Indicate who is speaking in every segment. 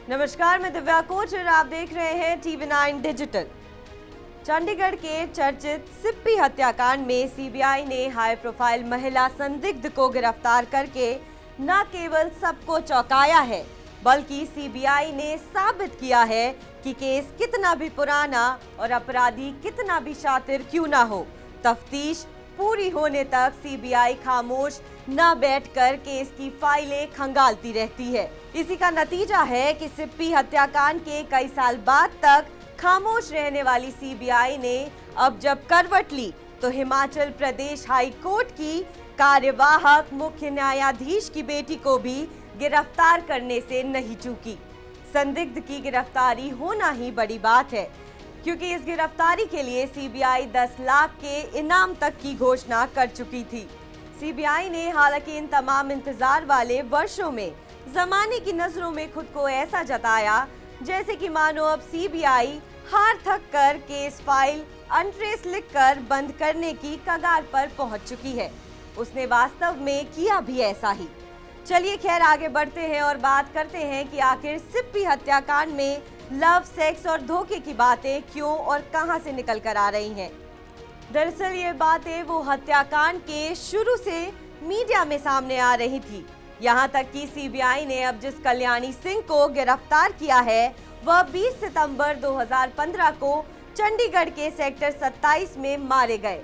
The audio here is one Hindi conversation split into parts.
Speaker 1: नमस्कार, मैं दिव्या कोच और आप देख रहे हैं TV9 डिजिटल। चंडीगढ़ के चर्चित सिप्पी हत्याकांड में सीबीआई ने हाई प्रोफाइल महिला संदिग्ध को गिरफ्तार करके न केवल सबको चौंकाया है, बल्कि सीबीआई ने साबित किया है कि केस कितना भी पुराना और अपराधी कितना भी शातिर क्यों ना हो, तफ्तीश पूरी होने तक सीबीआई खामोश न बैठकर केस की फाइलें खंगालती रहती है। इसी का नतीजा है कि सिप्पी हत्याकांड के कई साल बाद तक खामोश रहने वाली सीबीआई ने अब जब करवट ली तो हिमाचल प्रदेश हाई कोर्ट की कार्यवाहक मुख्य न्यायाधीश की बेटी को भी गिरफ्तार करने से नहीं चूकी। संदिग्ध की गिरफ्तारी होना ही बड़ी बात है, क्योंकि इस गिरफ्तारी के लिए सीबीआई 10 लाख के इनाम तक की घोषणा कर चुकी थी। सीबीआई ने हालांकि इन तमाम इंतजार वाले वर्षों में जमाने की नजरों में खुद को ऐसा जताया जैसे कि मानो अब सीबीआई हार थक कर केस फाइल अनट्रेस लिखकर बंद करने की कगार पर पहुंच चुकी है। उसने वास्तव में किया भी ऐसा ही। चलिए खैर आगे बढ़ते हैं और बात करते हैं कि आखिर सिप्पी हत्याकांड में लव, सेक्स और धोखे की बातें क्यों और कहां से निकल कर आ रही हैं। दरअसल ये बातें वो हत्याकांड के शुरू से मीडिया में सामने आ रही थी। यहां तक कि सीबीआई ने अब जिस कल्याणी सिंह को गिरफ्तार किया है वह 20 सितंबर 2015 को चंडीगढ़ के सेक्टर 27 में मारे गए।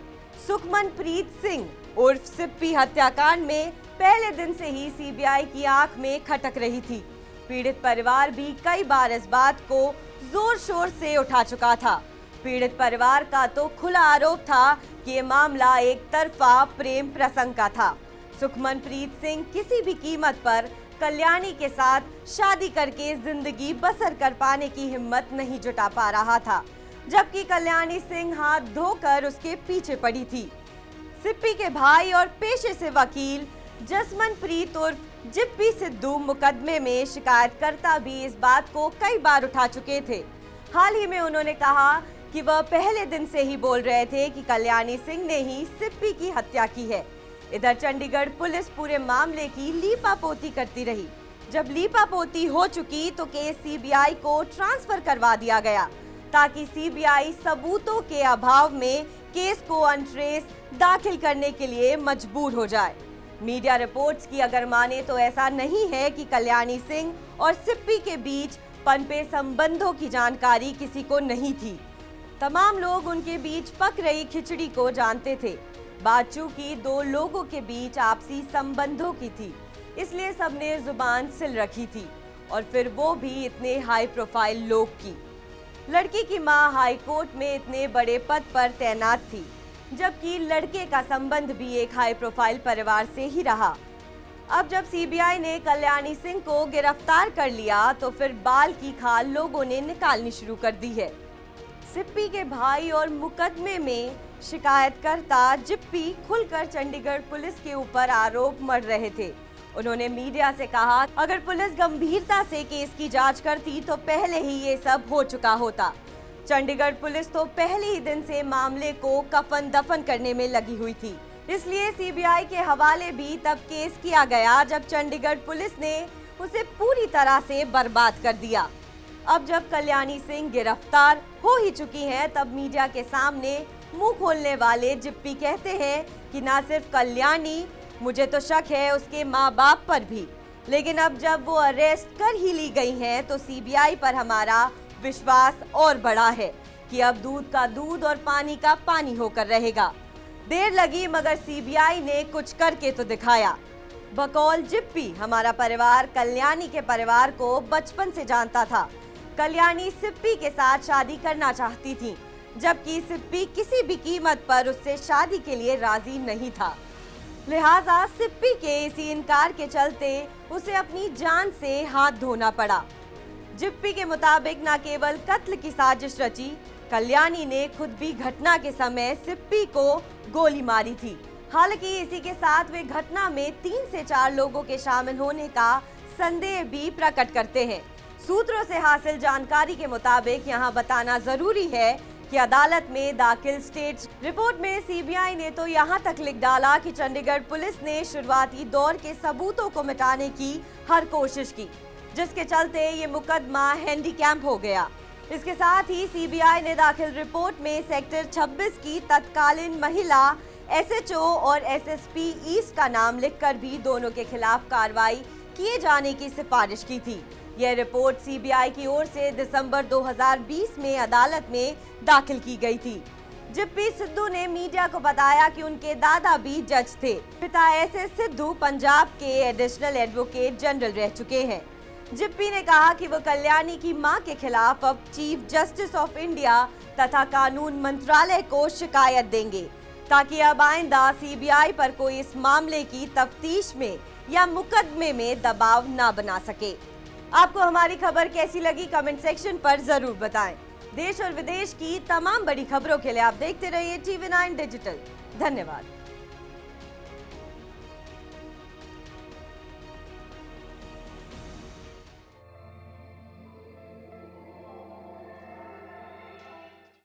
Speaker 1: सुखमनप्रीत सिंह उर्फ सिप्पी हत्याकांड में पहले दिन से ही सीबीआई की आंख में खटक रही थी। पीड़ित परिवार भी कई बार इस बात को जोर शोर से उठा चुका था। पीड़ित परिवार का तो खुला आरोप था कि ये मामला एक तरफा प्रेम प्रसंग का था। सुखमनप्रीत सिंह किसी भी कीमत पर कल्याणी के साथ शादी करके जिंदगी बसर कर पाने की हिम्मत नहीं जुटा पा रहा था, जबकि कल्याणी सिंह हाथ धोकर उसके पीछे पड़ी थी। सिप्पी के भाई और पेशे से वकील जसमनप्रीत उर्फ जिप्पी सिद्धू मुकदमे में शिकायतकर्ता भी इस बात को कई बार उठा चुके थे। हाल ही में उन्होंने कहा कि वह पहले दिन से ही बोल रहे थे कि कल्याणी सिंह ने ही सिप्पी की हत्या की है। इधर चंडीगढ़ पुलिस पूरे मामले की लीपापोती करती रही। जब लीपापोती हो चुकी तो केस सीबीआई को ट्रांसफर करवा दिया गया, ताकि सीबीआई सबूतों के अभाव में केस को अनट्रेस दाखिल करने के लिए मजबूर हो जाए। मीडिया रिपोर्ट्स की अगर माने तो ऐसा नहीं है कि कल्याणी सिंह और सिप्पी के बीच पनपे संबंधों की जानकारी किसी को नहीं थी। तमाम लोग उनके बीच पक रही खिचड़ी को जानते थे। बात चूंकि दो लोगों के बीच आपसी संबंधों की थी, इसलिए सबने जुबान सिल रखी थी, और फिर वो भी इतने हाई प्रोफाइल लोग की। लड़की की मां हाई कोर्ट में इतने बड़े पद पर तैनात थी, जबकि लड़के का संबंध भी एक हाई प्रोफाइल परिवार से ही रहा। अब जब सीबीआई ने कल्याणी सिंह को गिरफ्तार कर लिया तो फिर बाल की खाल लोगों ने निकालनी शुरू कर दी है। सिप्पी के भाई और मुकदमे में शिकायतकर्ता जिप्पी खुलकर चंडीगढ़ पुलिस के ऊपर आरोप मढ़ रहे थे। उन्होंने मीडिया से कहा, अगर पुलिस गंभीरता से केस की जांच करती तो पहले ही ये सब हो चुका होता। चंडीगढ़ पुलिस तो पहले ही दिन से मामले को कफन दफन करने में लगी हुई थी, इसलिए सीबीआई के हवाले भी तब केस किया गया जब चंडीगढ़ पुलिस ने उसे पूरी तरह से बर्बाद कर दिया। अब जब कल्याणी सिंह गिरफ्तार हो ही चुकी हैं, तब मीडिया के सामने मुंह खोलने वाले जिप्पी कहते हैं कि ना सिर्फ कल्याणी, मुझे तो शक है उसके माँ बाप पर भी, लेकिन अब जब वो अरेस्ट कर ही ली गई हैं तो सीबीआई पर हमारा विश्वास और बढ़ा है कि अब दूध का दूध और पानी का पानी होकर रहेगा। देर लगी मगर सीबीआई ने कुछ करके तो दिखाया। बकौल जिप्पी, हमारा परिवार कल्याणी के परिवार को बचपन से जानता था। कल्याणी सिप्पी के साथ शादी करना चाहती थी, जबकि सिप्पी किसी भी कीमत पर उससे शादी के लिए राजी नहीं था। लिहाजा सिप्पी के इसी इनकार के चलते उसे अपनी जान से हाथ धोना पड़ा। जिप्पी के मुताबिक न केवल कत्ल की साजिश रची, कल्याणी ने खुद भी घटना के समय सिप्पी को गोली मारी थी। हालांकि इसी के साथ वे घटना में 3 से 4 लोगों के शामिल होने का संदेह भी प्रकट करते हैं। सूत्रों से हासिल जानकारी के मुताबिक यहाँ बताना जरूरी है कि अदालत में दाखिल स्टेट रिपोर्ट में सीबीआई ने तो यहाँ तक लिख डाला कि चंडीगढ़ पुलिस ने शुरुआती दौर के सबूतों को मिटाने की हर कोशिश की, जिसके चलते ये मुकदमा हैंडीकैप हो गया। इसके साथ ही सीबीआई ने दाखिल रिपोर्ट में सेक्टर 26 की तत्कालीन महिला एसएचओ और एसएसपी ईस्ट का नाम लिखकर भी दोनों के खिलाफ कार्रवाई किए जाने की सिफारिश की थी। यह रिपोर्ट सीबीआई की ओर से दिसंबर 2020 में अदालत में दाखिल की गई थी। जिप्पी सिद्धू ने मीडिया को बताया कि उनके दादा भी जज थे। पिता एसएस सिद्धू पंजाब के एडिशनल एडवोकेट जनरल रह चुके हैं। जिप्पी ने कहा कि वो कल्याणी की मां के खिलाफ अब चीफ जस्टिस ऑफ इंडिया तथा कानून मंत्रालय को शिकायत देंगे, ताकि अब आइंदा सीबीआई पर कोई इस मामले की तफ्तीश में या मुकदमे में दबाव न बना सके। आपको हमारी खबर कैसी लगी कमेंट सेक्शन पर जरूर बताएं। देश और विदेश की तमाम बड़ी खबरों के लिए आप देखते रहिए TV9 डिजिटल। धन्यवाद।